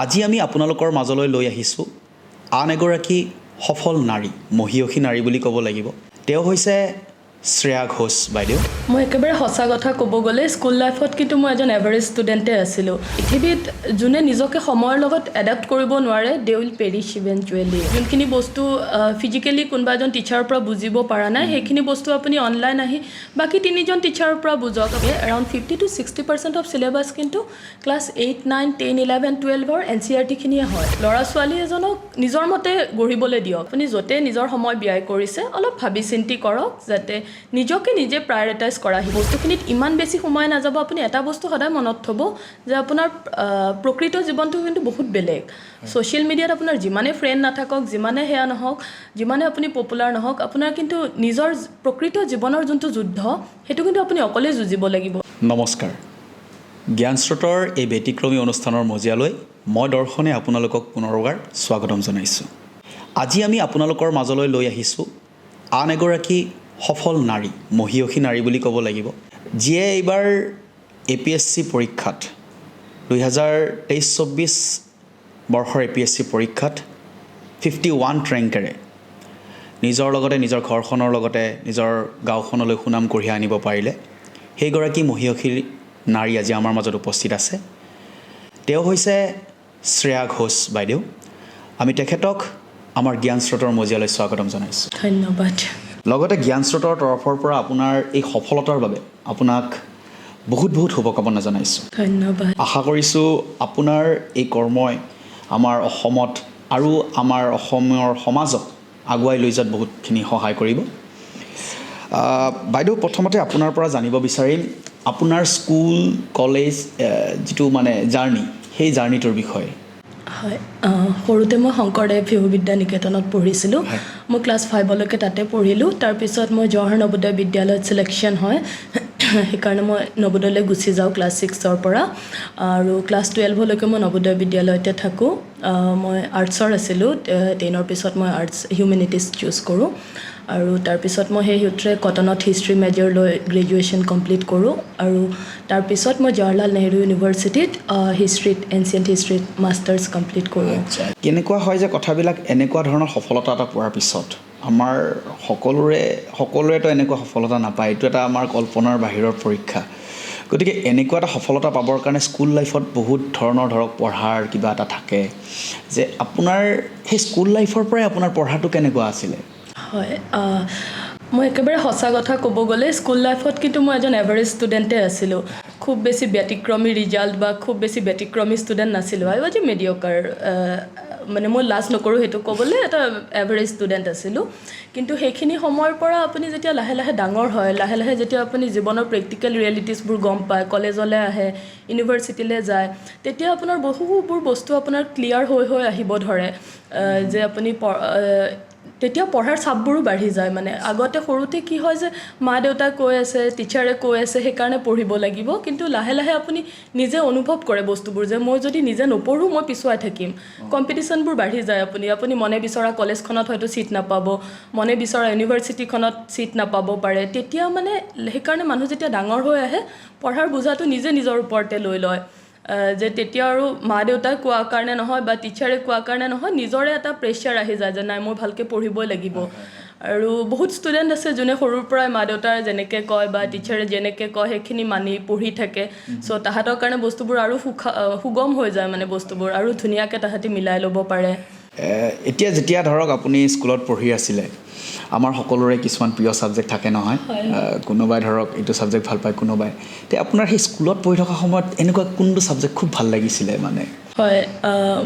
আজি আমি আপোনালোকৰ মাজলৈ লৈ আহিছোঁ আন এগৰাকী সফল নাৰী, মহিয়সী নাৰী বুলি ক'ব লাগিব। তেওঁ হৈছে শ্ৰেয়া ঘোষ বাইদেউ। মই একেবাৰে সঁচা কথা ক'ব গ'লে স্কুল লাইফত কিন্তু মই এজন এভাৰেজ ষ্টুডেণ্টে আছিলোঁ। পৃথিৱীত যোনে নিজকে সময়ৰ লগত এডাপ্ট কৰিব নোৱাৰে দে উইল পেৰিছ ইভেঞ্চুৱেলি। যোনখিনি বস্তু ফিজিকেলি কোনোবা এজন টিচাৰৰ পৰা বুজিব পৰা নাই সেইখিনি বস্তু আপুনি অনলাইন আহি বাকী তিনিজন টিচাৰৰ পৰা বুজক। এৰাউণ্ড 50 to 60% অফ চিলেবাছ কিন্তু ক্লাছ 8, 9, 10, 11, 12ৰ NCERT-খিনিয়ে হয়। ল'ৰা ছোৱালী এজনক নিজৰ মতে গঢ়িবলৈ দিয়ক। আপুনি য'তে নিজৰ সময় ব্যয় কৰিছে অলপ ভাবি চিন্তি কৰক যাতে নিজকে নিজে প্ৰায়ৰিটাইজ কৰা। বস্তুখিনিত ইমান বেছি সময় নাযাব। আপুনি এটা বস্তু সদায় মনত থ'ব যে আপোনাৰ প্ৰকৃত জীৱনটো কিন্তু বহুত বেলেগ। ছ'চিয়েল মিডিয়াত আপোনাৰ যিমানে ফ্ৰেণ্ড নাথাকক, যিমানে সেয়া নহওক, যিমানে আপুনি পপুলাৰ নহওক, আপোনাৰ কিন্তু নিজৰ প্ৰকৃত জীৱনৰ যোনটো যুদ্ধ সেইটো কিন্তু আপুনি অকলেই যুঁজিব লাগিব। নমস্কাৰ। জ্ঞানস্ৰোতৰ এই ব্যতিক্ৰমী অনুষ্ঠানৰ মজিয়ালৈ মই দৰ্শনে আপোনালোকক পুনৰবাৰ স্বাগতম জনাইছোঁ। আজি আমি আপোনালোকৰ মাজলৈ লৈ আহিছোঁ আন এগৰাকী সফল নাৰী, মহিয়সী নাৰী বুলি ক'ব লাগিব, যিয়ে এইবাৰ APSC পৰীক্ষাত 2023-24 বৰ্ষৰ APSC পৰীক্ষাত 51 ৰেংকেৰে নিজৰ লগতে নিজৰ ঘৰখনৰ লগতে নিজৰ গাঁওখনলৈ সুনাম কঢ়িয়াই আনিব পাৰিলে। সেইগৰাকী মহিয়সী নাৰী আজি আমাৰ মাজত উপস্থিত আছে। তেওঁ হৈছে শ্ৰেয়া ঘোষ বাইদেউ। আমি তেখেতক আমাৰ জ্ঞানস্ৰোতৰ মজিয়ালৈ স্বাগতম জনাইছোঁ। ধন্যবাদ। লগতে জ্ঞানস্ৰোতৰ তৰফৰ পৰা আপোনাৰ এই সফলতাৰ বাবে আপোনাক বহুত বহুত শুভকামনা জনাইছোঁ। ধন্যবাদ। আশা কৰিছোঁ আপোনাৰ এই কৰ্মই আমাৰ অসমত আৰু আমাৰ অসমৰ সমাজক আগুৱাই লৈ যোৱাত বহুতখিনি সহায় কৰিব। বাইদেউ, প্ৰথমতে আপোনাৰ পৰা জানিব বিচাৰিম আপোনাৰ স্কুল কলেজ যিটো মানে জাৰ্ণি, সেই জাৰ্ণিটোৰ বিষয়ে। হয়, সৰুতে মই শংকৰদেৱ শিশু বিদ্যা নিকেতনত পঢ়িছিলোঁ। মই ক্লাছ 5লৈকে তাতে পঢ়িলোঁ। তাৰপিছত মই জৱাহৰ নৱোদয় বিদ্যালয়ত ছিলেকশ্যন হয়, সেইকাৰণে মই নৱোদয়লৈ গুচি যাওঁ ক্লাছ 6ৰ পৰা। আৰু ক্লাছ 12লৈকে মই নৱোদয় বিদ্যালয়তে থাকোঁ। মই আৰ্টছৰ আছিলোঁ। 10ৰ পিছত মই আৰ্টছ হিউমেনিটিজ চুজ কৰোঁ। আৰু তাৰপিছত মই সেই সূত্ৰে কটনত হিষ্ট্ৰী মেজৰ লৈ গ্ৰেজুৱেশ্যন কমপ্লিট কৰোঁ। আৰু তাৰপিছত মই জৱাহৰলাল নেহৰু ইউনিভাৰ্চিটিত হিষ্ট্ৰীত, এনচিয়েণ্ট হিষ্ট্ৰীত মাষ্টাৰ্ছ কমপ্লিট কৰোঁ। কেনেকুৱা হয় যে কথাবিলাক এনেকুৱা ধৰণৰ সফলতা এটা পোৱাৰ পিছত আমাৰ সকলোৰেতো এনেকুৱা সফলতা নাপায়। এইটো এটা আমাৰ কল্পনাৰ বাহিৰৰ পৰীক্ষা। গতিকে এনেকুৱা এটা সফলতা পাবৰ কাৰণে স্কুল লাইফত বহুত ধৰণৰ পঢ়াৰ কিবা এটা থাকে যে আপোনাৰ সেই স্কুল লাইফৰ পৰাই আপোনাৰ পঢ়াটো কেনেকুৱা আছিলে? হয়, মই একেবাৰে সঁচা কথা ক'ব গ'লে স্কুল লাইফত কিন্তু মই এজন এভাৰেজ ষ্টুডেণ্টে আছিলোঁ। খুব বেছি ব্যতিক্ৰমী ৰিজাল্ট বা খুব বেছি ব্যতিক্ৰমী ষ্টুডেণ্ট নাছিলোঁ। আই ৱাজ এ মেডিঅকাৰ। মানে মই লাজ নকৰোঁ সেইটো ক'বলৈ, এটা এভাৰেজ ষ্টুডেণ্ট আছিলোঁ। কিন্তু সেইখিনি সময়ৰ পৰা আপুনি যেতিয়া লাহে লাহে ডাঙৰ হয়, লাহে লাহে যেতিয়া আপুনি জীৱনৰ প্ৰেক্টিকেল ৰিয়েলিটিছবোৰ গম পায়, কলেজলৈ আহে, ইউনিভাৰ্চিটিলৈ যায়, তেতিয়া আপোনাৰ বহুবোৰ বস্তু আপোনাৰ ক্লিয়াৰ হৈ আহিব ধৰে যে আপুনি তেতিয়া পঢ়াৰ চাপবোৰো বাঢ়ি যায়। মানে আগতে সৰুতে কি হয় যে মা দেউতাই কৈ আছে, টিচাৰে কৈ আছে, সেইকাৰণে পঢ়িব লাগিব। কিন্তু লাহে লাহে আপুনি নিজে অনুভৱ কৰে বস্তুবোৰ যে মই যদি নিজে নপঢ়োঁ মই পিছুৱাই থাকিম। কম্পিটিশ্যনবোৰ বাঢ়ি যায়। আপুনি মনে বিচৰা কলেজখনত হয়তো ছিট নাপাব, মনে বিচৰা ইউনিভাৰ্চিটিখনত ছিট নাপাব পাৰে। তেতিয়া মানে সেইকাৰণে মানুহ যেতিয়া ডাঙৰ হৈ আহে পঢ়াৰ বোজাটো নিজে নিজৰ ওপৰতে লৈ লয়। যে তেতিয়া আৰু মা দেউতাই কোৱাৰ কাৰণে নহয় বা টিচাৰে কোৱাৰ কাৰণে নহয়, নিজৰে এটা প্ৰেছাৰ আহি যায় যে নাই মই ভালকৈ পঢ়িবই লাগিব। আৰু বহুত ষ্টুডেণ্ট আছে যোনে সৰুৰ পৰাই মা দেউতাই যেনেকৈ কয় বা টিচাৰে যেনেকৈ কয় সেইখিনি মানি পঢ়ি থাকে। চ' তাহাঁতৰ কাৰণে বস্তুবোৰ আৰু সুগম হৈ যায়, মানে বস্তুবোৰ আৰু ধুনীয়াকৈ তাহাঁতি মিলাই ল'ব পাৰে। এতিয়া যেতিয়া ধৰক আপুনি স্কুলত পঢ়ি আছিলে, আমাৰ সকলোৰে কিছুমান প্ৰিয় ছাবজেক্ট থাকে নহয়, কোনোবাই ধৰক এইটো ছাবজেক্ট ভাল পায়, কোনোবাই। এতিয়া আপোনাৰ সেই স্কুলত পঢ়ি থকা সময়ত এনেকুৱা কোনটো ছাবজেক্ট খুব ভাল লাগিছিলে? মানে হয়,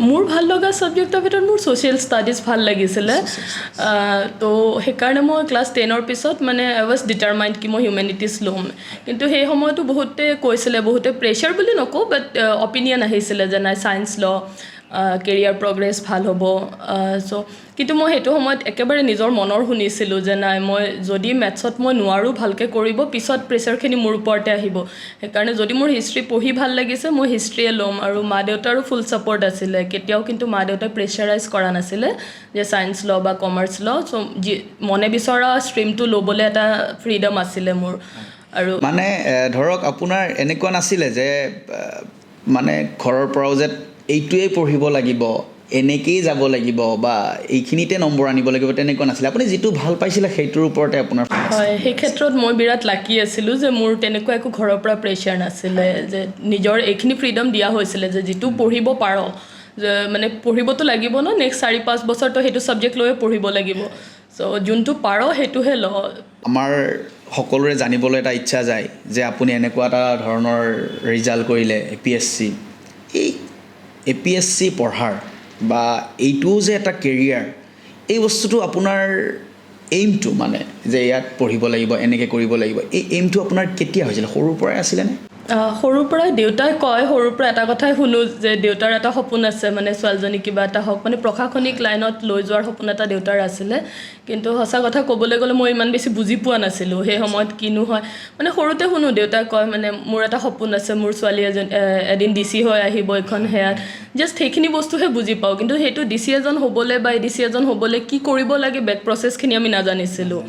মোৰ ভাল লগা ছাবজেক্টৰ ভিতৰত মোৰ ছ'চিয়েল ষ্টাডিজ ভাল লাগিছিলে। তো সেইকাৰণে মই ক্লাছ 10ৰ পিছত মানে আই ৱাজ ডিটাৰমাইণ্ড কি মই হিউমেনিটিজ ল'ম। কিন্তু সেই সময়তো বহুতে কৈছিলে, বহুতে প্ৰেছাৰ বুলি নকওঁ বাট অপিনিয়ন আহিছিলে যে নাই ছায়েন্স ল', কেৰিয়াৰ প্ৰগ্ৰেছ ভাল হ'ব। কিন্তু মই সেইটো সময়ত একেবাৰে নিজৰ মনৰ শুনিছিলোঁ যে নাই মই যদি মেথছত মই নোৱাৰোঁ ভালকৈ কৰিব, পিছত প্ৰেছাৰখিনি মোৰ ওপৰতে আহিব। সেইকাৰণে যদি মোৰ হিষ্ট্ৰী পঢ়ি ভাল লাগিছে মই হিষ্ট্ৰীয়ে ল'ম। আৰু মা দেউতাৰো ফুল ছাপৰ্ট আছিলে। কেতিয়াও কিন্তু মা দেউতাই প্ৰেছাৰাইজ কৰা নাছিলে যে ছায়েন্স ল' বা কমাৰ্চ ল'। চ' মনে বিচৰা ষ্ট্ৰীমটো ল'বলৈ এটা ফ্ৰীডম আছিলে মোৰ। আৰু মানে ধৰক আপোনাৰ এনেকুৱা নাছিলে যে মানে ঘৰৰ পৰাও যে এইটোৱে পঢ়িব লাগিব এনেকেই যাব লাগিব বা এইখিনিতে নম্বৰ আনিব লাগিব তেনেকুৱা নাছিলে আপুনি যিটো ভাল পাইছিলে সেইটোৰ ওপৰতে আপোনাৰ হয় সেই ক্ষেত্ৰত মই বিৰাট লাকি আছিলোঁ যে মোৰ তেনেকুৱা একো ঘৰৰ পৰা প্ৰেছাৰ নাছিলে যে নিজৰ এইখিনি ফ্ৰীডম দিয়া হৈছিলে যে যিটো পঢ়িব পাৰ যে মানে পঢ়িবতো লাগিব ন নেক্সট 4-5 বছৰতো সেইটো ছাবজেক্ট লৈয়ে পঢ়িব লাগিব চ' যোনটো পাৰ সেইটোহে ল আমাৰ সকলোৰে জানিবলৈ এটা ইচ্ছা যায় যে আপুনি এনেকুৱা এটা ধৰণৰ ৰিজাল্ট কৰিলে APSC এই APSC পঢ়াৰ বা এইটোও যে এটা কেৰিয়াৰ এই বস্তুটো আপোনাৰ এইমটো মানে যে ইয়াত পঢ়িব লাগিব এনেকৈ কৰিব লাগিব এই এইমটো আপোনাৰ কেতিয়া হৈছিল সৰুৰ পৰাই আছিলেনে সৰুৰ পৰাই দেউতাই কয় সৰুৰ পৰা এটা কথাই শুনো যে দেউতাৰ এটা সপোন আছে মানে ছোৱালীজনী কিবা এটা হওক মানে প্ৰশাসনিক লাইনত লৈ যোৱাৰ সপোন এটা দেউতাৰ আছিলে কিন্তু সঁচা কথা ক'বলৈ গ'লে মই ইমান বেছি বুজি পোৱা নাছিলোঁ সেই সময়ত কিনো হয় মানে সৰুতে শুনো দেউতাই কয় মানে মোৰ এটা সপোন আছে মোৰ ছোৱালী এদিন DC হৈ আহিব এখন সেয়াত জাষ্ট সেইখিনি বস্তুহে বুজি পাওঁ কিন্তু সেইটো DC এজন হ'বলৈ বা ADC এজন হ'বলৈ কি কৰিব লাগে বেক প্ৰচেছখিনি আমি নাজানিছিলোঁ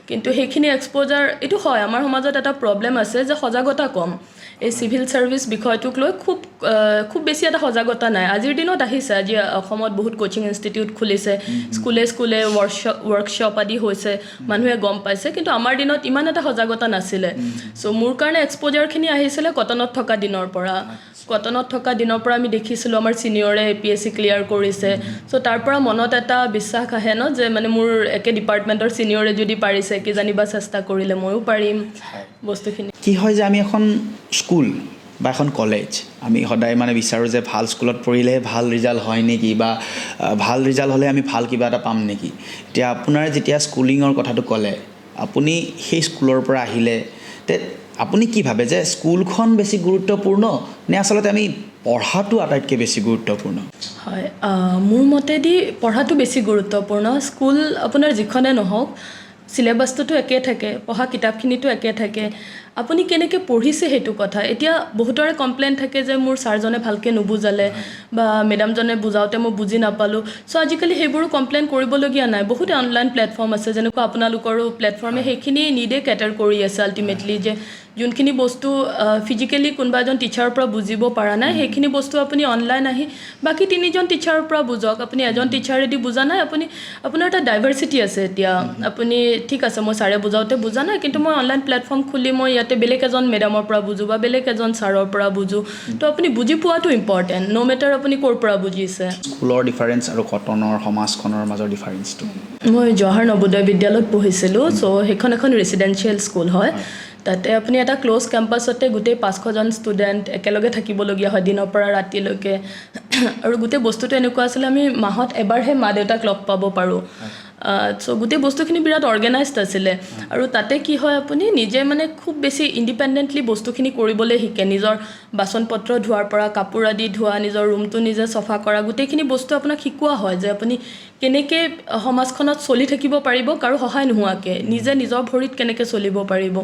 কিন্তু সেইখিনি এক্সপ'জাৰ এইটো হয় আমাৰ সমাজত এটা প্ৰব্লেম আছে যে সজাগতা কম এই চিভিল ছাৰ্ভিচ বিষয়টোক লৈ খুব বেছি এটা সজাগতা নাই আজিৰ দিনত আহিছে আজি অসমত বহুত কোচিং ইনষ্টিটিউট খুলিছে স্কুলে ৱৰ্কশ্বপ আদি হৈছে মানুহে গম পাইছে কিন্তু আমাৰ দিনত ইমান এটা সজাগতা নাছিলে চ' মোৰ কাৰণে এক্সপ'জাৰখিনি আহিছিলে কটনত থকা দিনৰ পৰা আমি দেখিছিলোঁ আমাৰ ছিনিয়ৰে APSC ক্লিয়াৰ কৰিছে চ' তাৰ পৰা মনত এটা বিশ্বাস আহে ন যে মানে মোৰ একে ডিপাৰ্টমেণ্টৰ ছিনিয়ৰে যদি পাৰিছে কি জানিবা চেষ্টা কৰিলে ময়ো পাৰিম বস্তুখিনি কি হয় যে আমি এখন স্কুল বা এখন কলেজ আমি সদায় মানে বিচাৰোঁ যে ভাল স্কুলত পঢ়িলে ভাল ৰিজাল্ট হয় নেকি বা ভাল ৰিজাল্ট হ'লে আমি ভাল কিবা এটা পাম নেকি এতিয়া আপোনাৰ যেতিয়া স্কুলিঙৰ কথাটো ক'লে আপুনি সেই স্কুলৰ পৰা আহিলে তে আপুনি কি ভাবে যে স্কুলখন বেছি গুৰুত্বপূৰ্ণ নে আচলতে আমি পঢ়াটো আটাইতকৈ বেছি গুৰুত্বপূৰ্ণ হয় মোৰ মতেদি পঢ়াটো বেছি গুৰুত্বপূৰ্ণ স্কুল আপোনাৰ যিখনে নহওক চিলেবাছটোতো একে থাকে পঢ়া কিতাপখিনিতো একে থাকে আপুনি কেনেকৈ পঢ়িছে সেইটো কথা এতিয়া বহুতৰে কমপ্লেইন থাকে যে মোৰ ছাৰজনে ভালকৈ নুবুজালে বা মেডামজনে বুজাওঁতে মই বুজি নাপালোঁ চ' আজিকালি সেইবোৰো কমপ্লেইন কৰিবলগীয়া নাই বহুতে অনলাইন প্লেটফৰ্ম আছে যেনেকুৱা আপোনালোকৰো প্লেটফৰ্মে সেইখিনি নিডে কেটাৰ কৰি আছে আল্টিমেটলি যে যোনখিনি বস্তু ফিজিকেলি কোনোবা এজন টিচাৰৰ পৰা বুজিব পৰা নাই সেইখিনি বস্তু আপুনি অনলাইন আহি বাকী 3জন টিচাৰৰ পৰা বুজক আপুনি এজন টিচাৰেদি বুজা নাই আপোনাৰ এটা ডাইভাৰ্চিটি আছে এতিয়া আপুনি ঠিক আছে মই ছাৰে বুজাওঁতে বুজা নাই কিন্তু মই অনলাইন প্লেটফৰ্ম খুলি মই ইয়াতে বেলেগ এজন মেডামৰ পৰা বুজোঁ বা বেলেগ এজন ছাৰৰ পৰা বুজোঁ তো আপুনি বুজি পোৱাটো ইম্পৰ্টেণ্ট ন' মেটাৰ আপুনি ক'ৰ পৰা বুজিছে স্কুলৰ ডিফাৰেঞ্চ আৰু কটনৰ সমাজখনৰ মাজৰ ডিফাৰেঞ্চটো মই জৱাহৰ নৱোদয় বিদ্যালয়ত পঢ়িছিলোঁ চ' সেইখন এখন ৰেচিডেঞ্চিয়েল স্কুল হয় তাতে আপুনি এটা ক্ল'জ কেম্পাছতে গোটেই 500জন ষ্টুডেণ্ট একেলগে থাকিবলগীয়া হয় দিনৰ পৰা ৰাতিলৈকে আৰু গোটেই বস্তুটো এনেকুৱা আছিলে আমি মাহত এবাৰহে মা দেউতাক লগ পাব পাৰোঁ চ' গোটেই বস্তুখিনি বিৰাট অৰ্গেনাইজড আছিলে আৰু তাতে কি হয় আপুনি নিজে মানে খুব বেছি ইণ্ডিপেণ্ডেণ্টলি বস্তুখিনি কৰিবলৈ শিকে নিজৰ বাচন পত্ৰ ধোৱাৰ পৰা কাপোৰ আদি ধোৱা নিজৰ ৰুমটো নিজে চফা কৰা গোটেইখিনি বস্তু আপোনাক শিকোৱা হয় যে আপুনি কেনেকৈ সমাজখনত চলি থাকিব পাৰিব কাৰো সহায় নোহোৱাকৈ নিজে নিজৰ ভৰিত কেনেকৈ চলিব পাৰিব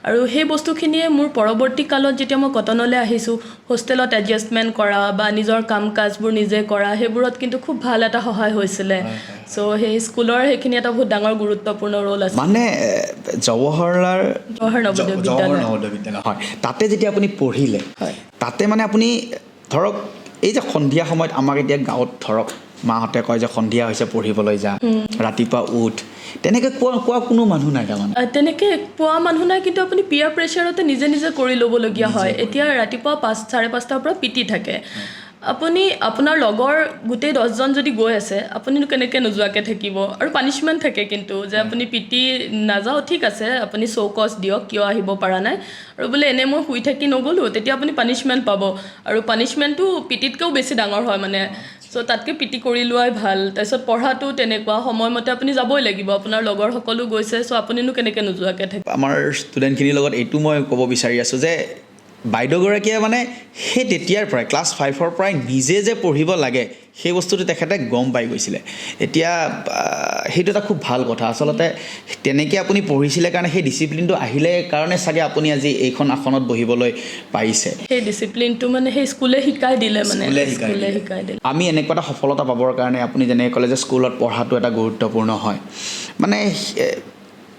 আৰু সেই বস্তুখিনিয়ে মোৰ পৰৱৰ্তী কালত যেতিয়া মই কটনলৈ আহিছোঁ হোষ্টেলত এডজাষ্টমেণ্ট কৰা বা নিজৰ কাম কাজবোৰ নিজে কৰা সেইবোৰত কিন্তু খুব ভাল এটা সহায় হৈছিলে চ' সেই স্কুলৰ সেইখিনি এটা বহুত ডাঙৰ গুৰুত্বপূৰ্ণ ৰোল আছে মানে জৱাহৰ নৱোদয় বিদ্যালয় হয় তাতে যেতিয়া আপুনি পঢ়িলে হয় তাতে মানে আপুনি ধৰক এই যে সন্ধিয়া সময়ত আমাক এতিয়া গাঁৱত ধৰক মাহঁতে কয় যে সন্ধিয়া হৈছে পঢ়িবলৈ যা ৰাতিপুৱা উঠ তেনেকৈ কোৱা কোনো মানুহ নাই তাৰমানে তেনেকৈ পোৱা মানুহ নাই কিন্তু আপুনি পিয়াৰ প্ৰেছাৰতে নিজে নিজে কৰি ল'বলগীয়া হয় এতিয়া ৰাতিপুৱা 5-5:30 পৰা পিটি থাকে আপুনি আপোনাৰ লগৰ গোটেই 10জন যদি গৈ আছে আপুনিনো কেনেকৈ নোযোৱাকৈ থাকিব আৰু পানিছমেণ্ট থাকে কিন্তু যে আপুনি পিটি নাযাওঁ ঠিক আছে আপুনি শ্ব'কজ দিয়ক কিয় আহিব পৰা নাই আৰু বোলে এনেই মই শুই থাকি নগ'লোঁ তেতিয়া আপুনি পানিছমেণ্ট পাব আৰু পানিছমেণ্টটো পিটিতকৈও বেছি ডাঙৰ হয় মানে চ' তাতকৈ পিটি কৰি লোৱাই ভাল তাৰপিছত পঢ়াটো তেনেকুৱা সময়মতে আপুনি যাবই লাগিব আপোনাৰ লগৰ সকলো গৈছে চ' আপুনিনো কেনেকৈ নোযোৱাকৈ থাকিব আমাৰ ষ্টুডেণ্টখিনিৰ লগত এইটো মই ক'ব বিচাৰি আছোঁ যে বাইদেউগৰাকীয়ে মানে সেই তেতিয়াৰ পৰাই ক্লাছ 5ৰ পৰাই নিজে যে পঢ়িব লাগে সেই বস্তুটো তেখেতে গম পাই গৈছিলে এতিয়া সেইটো এটা খুব ভাল কথা আচলতে তেনেকৈ আপুনি পঢ়িছিলে কাৰণে সেই ডিচিপ্লিনটো আহিলে কাৰণে চাগে আপুনি আজি এইখন আসনত বহিবলৈ পাৰিছে সেই ডিচিপ্লিনটো মানে সেই স্কুলে শিকাই দিলে মানে স্কুলে শিকাই দিলে আমি এনেকুৱা এটা সফলতা পাবৰ কাৰণে আপুনি যেনেকৈ ক'লে যে স্কুলত পঢ়াটো এটা গুৰুত্বপূৰ্ণ হয় মানে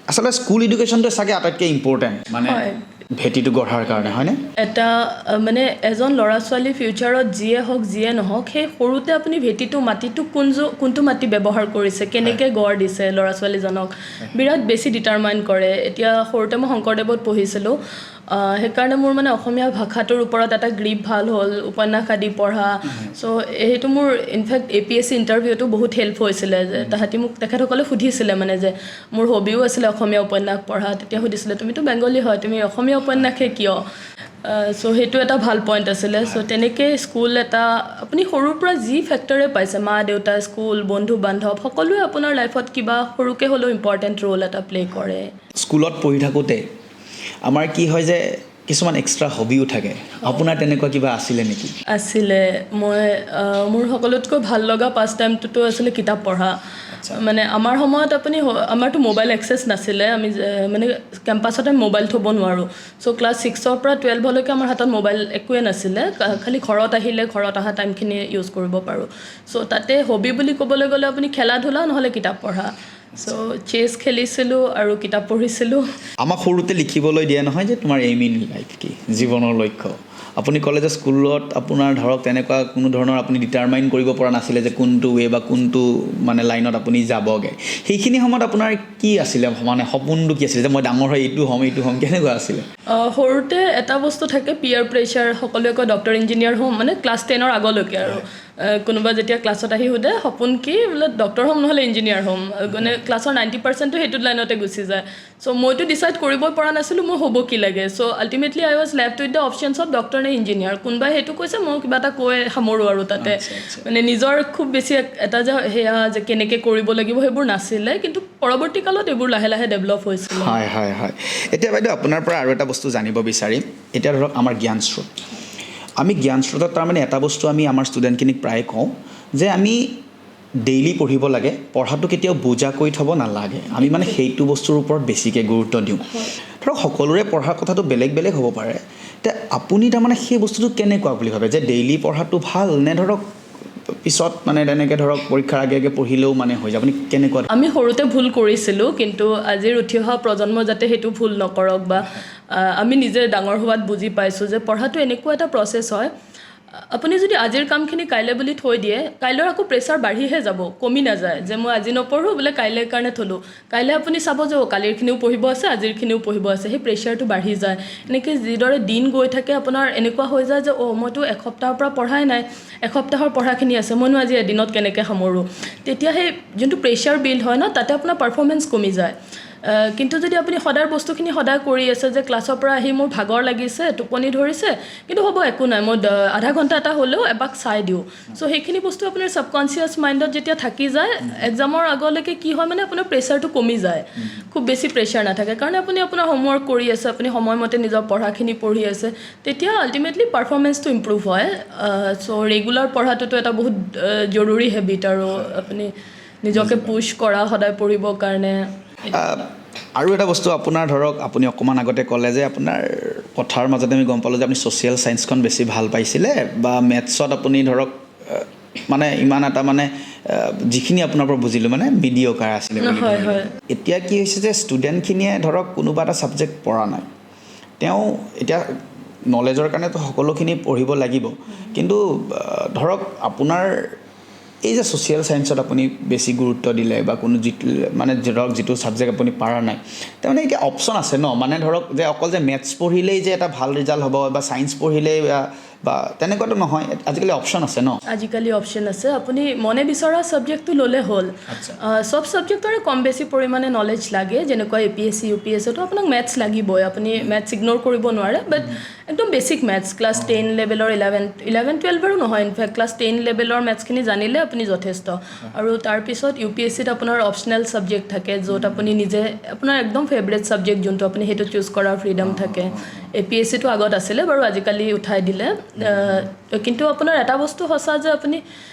আচলতে স্কুল এডুকেশ্যনটো চাগে আটাইতকৈ ইম্পৰ্টেণ্ট মানে হয়। ভেটিটো গঢ়াৰ কাৰণে হয়নে এটা মানে এজন ল'ৰা ছোৱালী ফিউচাৰত যিয়ে হওক যিয়ে নহওক সেই সৰুতে আপুনি মাটিটো কোনটো মাটি ব্যৱহাৰ কৰিছে কেনেকৈ গঢ় দিছে ল'ৰা ছোৱালীজনক বিৰাট বেছি ডিটাৰমাইন কৰে এতিয়া সৰুতে মই শংকৰদেৱত পঢ়িছিলোঁ সেইকাৰণে মোৰ মানে অসমীয়া ভাষাটোৰ ওপৰত এটা গ্ৰীপ ভাল হ'ল উপন্যাস আদি পঢ়া চ' সেইটো মোৰ ইনফেক্ট APSC ইণ্টাৰভিউটো বহুত হেল্প হৈছিলে যে তাহাঁতি মোক তেখেতসকলে সুধিছিলে মানে যে মোৰ হবিও আছিলে অসমীয়া উপন্যাস পঢ়া তেতিয়া সুধিছিলে তুমিতো বেংগলী হয় তুমি অসমীয়া উপন্যাসে কিয় চ' সেইটো এটা ভাল পইণ্ট আছিলে চ' তেনেকৈ স্কুল এটা আপুনি সৰুৰ পৰা যি ফেক্টৰে পাইছে মা দেউতা স্কুল বন্ধু বান্ধৱ সকলোৱে আপোনাৰ লাইফত কিবা সৰুকৈ হ'লেও ইম্পৰ্টেণ্ট ৰোল এটা প্লে কৰে স্কুলত পঢ়ি থাকোঁতে আমাৰ কি হয় যে কিছুমান এক্সট্ৰা হবিও থাকে আপোনাৰ তেনেকুৱা কিবা আছিলে নেকি আছিলে মই মোৰ সকলোতকৈ ভাল লগা পাছ টাইমটোতো আছিলে কিতাপ পঢ়া মানে আমাৰ সময়ত আমাৰতো মোবাইল এক্সেছ নাছিলে আমি মানে কেম্পাছতে মোবাইল থ'ব নোৱাৰোঁ চ' ক্লাছ 6ৰ পৰা 12লৈকে আমাৰ হাতত মোবাইল একোৱে নাছিলে খালি ঘৰত আহিলে ঘৰত অহা টাইমখিনি ইউজ কৰিব পাৰোঁ চ' তাতে হবি বুলি ক'বলৈ গ'লে আপুনি খেলা ধূলা নহ'লে কিতাপ পঢ়া চ' চেছ খেলিছিলোঁ আৰু কিতাপ পঢ়িছিলোঁ আমাক সৰুতে লিখিবলৈ দিয়া নহয় যে তোমাৰ এইম ইন লাইফ কি জীৱনৰ লক্ষ্য আপুনি ক'লে যে স্কুলত আপোনাৰ ধৰক তেনেকুৱা কোনো ধৰণৰ আপুনি ডিটাৰমাইন কৰিব পৰা নাছিলে যে কোনটো ৱে বা কোনটো মানে লাইনত আপুনি যাবগৈ সেইখিনি সময়ত আপোনাৰ কি আছিলে মানে সপোনটো কি আছিলে যে মই ডাঙৰ হৈ এইটো হ'ম কেনেকুৱা আছিলে সৰুতে এটা বস্তু থাকে পিয়াৰ প্ৰেছাৰ সকলোৱে কয় ডক্টৰ ইঞ্জিনিয়াৰ হ'ম মানে ক্লাছ 10ৰ আগলৈকে আৰু কোনোবা যেতিয়া ক্লাছত আহি সোধে সপোন কি বোলে ডক্টৰ হ'ম নহ'লে ইঞ্জিনিয়াৰ হ'ম মানে ক্লাছৰ 90%টো সেইটো লাইনতে গুচি যায় চ' মইতো ডিচাইড কৰিবই পৰা নাছিলোঁ মই হ'ব কি লাগে so' ultimately I was left with the options of doctor নে ইঞ্জিনিয়াৰ কোনোবাই সেইটো কৈছে মই কিবা এটা কৈ সামৰোঁ আৰু তাতে মানে নিজৰ খুব বেছি এটা যে সেয়া যে কেনেকৈ কৰিব লাগিব সেইবোৰ নাছিলে কিন্তু পৰৱৰ্তী কালত এইবোৰ লাহে লাহে ডেভেলপ হৈছিলে হয় এতিয়া বাইদেউ আপোনাৰ পৰা আৰু এটা বস্তু জানিব বিচাৰিম এতিয়া ধৰক আমাৰ জ্ঞান স্ৰোত আমি জ্ঞান স্ৰোতত তাৰমানে এটা বস্তু আমি আমাৰ ষ্টুডেণ্টখিনিক প্ৰায় কওঁ যে আমি ডেইলি পঢ়িব লাগে পঢ়াটো কেতিয়াও বোজা কৰি থ'ব নালাগে আমি মানে সেইটো বস্তুৰ ওপৰত বেছিকৈ গুৰুত্ব দিওঁ ধৰক সকলোৰে পঢ়াৰ কথাটো বেলেগ বেলেগ হ'ব পাৰে এতিয়া আপুনি তাৰমানে সেই বস্তুটো কেনেকুৱা বুলি ভাবে যে ডেইলি পঢ়াটো ভাল নে ধৰক পিছত মানে তেনেকৈ ধৰক পৰীক্ষাৰ আগে পঢ়িলেও মানে হৈ যায় আপুনি কেনেকুৱা আমি সৰুতে ভুল কৰিছিলোঁ কিন্তু আজিৰ উঠি অহা প্ৰজন্ম যাতে সেইটো ভুল নকৰক বা আমি নিজে ডাঙৰ হোৱাত বুজি পাইছোঁ যে পঢ়াটো এনেকুৱা এটা প্ৰচেছ হয় আপুনি যদি আজিৰ কামখিনি কাইলৈ বুলি থৈ দিয়ে কাইলৈৰ আকৌ প্ৰেছাৰ বাঢ়িহে যাব কমি নাযায় যে মই আজি নপঢ়োঁ বোলে কাইলৈৰ কাৰণে থ'লোঁ কাইলৈ আপুনি চাব যে কালিৰখিনিও পঢ়িব আছে আজিৰখিনিও পঢ়িব আছে সেই প্ৰেছাৰটো বাঢ়ি যায় এনেকৈ যিদৰে দিন গৈ থাকে আপোনাৰ এনেকুৱা হৈ যায় যে মইতো এসপ্তাহৰ পৰা পঢ়াই নাই এসপ্তাহৰ পঢ়াখিনি আছে মইনো আজি এদিনত কেনেকৈ সামৰোঁ তেতিয়া সেই যোনটো প্ৰেছাৰ বিল্ড হয় ন তাতে আপোনাৰ পাৰফৰ্মেঞ্চ কমি যায় কিন্তু যদি আপুনি সদায় বস্তুখিনি সদায় কৰি আছে যে ক্লাছৰ পৰা আহি মোৰ ভাগৰ লাগিছে টোপনি ধৰিছে কিন্তু হ'ব একো নাই মই আধা ঘণ্টা এটা হ'লেও এবাক চাই দিওঁ চ' সেইখিনি বস্তু আপোনাৰ ছাবকনচিয়াছ মাইণ্ডত যেতিয়া থাকি যায় এক্সামৰ আগলৈকে কি হয় মানে আপোনাৰ প্ৰেছাৰটো কমি যায় খুব বেছি প্ৰেছাৰ নাথাকে কাৰণ আপুনি আপোনাৰ হোমৱৰ্ক কৰি আছে আপুনি সময়মতে নিজৰ পঢ়াখিনি পঢ়ি আছে তেতিয়া আল্টিমেটলি পাৰফৰ্মেঞ্চটো ইম্প্ৰুভ হয় চ' ৰেগুলাৰ পঢ়াটোতো এটা বহুত জৰুৰী হেবিট আৰু আপুনি নিজকে পুছ কৰা সদায় পঢ়িবৰ কাৰণে আৰু এটা বস্তু আপোনাৰ ধৰক আপুনি অকণমান আগতে ক'লে যে আপোনাৰ কথাৰ মাজতে আমি গম পালোঁ যে আপুনি ছ'চিয়েল ছায়েন্সখন বেছি ভাল পাইছিলে বা মেথছত আপুনি ধৰক মানে ইমান এটা মানে যিখিনি আপোনাৰ পৰা বুজিলোঁ মানে মিডিঅ'কাৰ আছিলে এতিয়া কি হৈছে যে ষ্টুডেণ্টখিনিয়ে ধৰক কোনোবা এটা ছাবজেক্ট পঢ়া নাই তেওঁ এতিয়া নলেজৰ কাৰণেতো সকলোখিনি পঢ়িব লাগিব কিন্তু ধৰক আপোনাৰ এই যে ছ'চিয়েল ছায়েন্সত আপুনি বেছি গুৰুত্ব দিলে বা কোনো যিটো মানে ধৰক যিটো ছাবজেক্ট আপুনি পাৰা নাই তাৰমানে এতিয়া অপশ্যন আছে ন মানে ধৰক যে অকল যে মেথছ পঢ়িলেই যে এটা ভাল ৰিজাল্ট হ'ব বা ছায়েন্স পঢ়িলেই বা তেনেকুৱাতো নহয় আজিকালি অপশ্যন আছে ন আজিকালি অপশ্যন আছে আপুনি মনে বিচৰা ছাবজেক্টটো ল'লে হ'ল চব ছাবজেক্টৰে কম বেছি পৰিমাণে নলেজ লাগে যেনেকুৱা APSC UPSCতো আপোনাক মেথছ লাগিবই আপুনি মেথছ ইগন'ৰ কৰিব নোৱাৰে বাট একদম বেছিক মেথছ ক্লাছ 10 লেভেলৰ 11-12 নহয় ইনফেক্ট ক্লাছ 10 লেভেলৰ মেথছখিনি জানিলে আপুনি যথেষ্ট আৰু তাৰপিছত UPSCত আপোনাৰ অপশ্যনেল ছাবজেক্ট থাকে য'ত আপুনি নিজে আপোনাৰ একদম ফেভৰেট ছাবজেক্ট যোনটো আপুনি সেইটো চুজ কৰাৰ ফ্ৰীডম থাকে APSCটো আগত আছিলে বাৰু আজিকালি উঠাই দিলে কিন্তু আপোনাৰ এটা বস্তু সঁচা যে আপুনি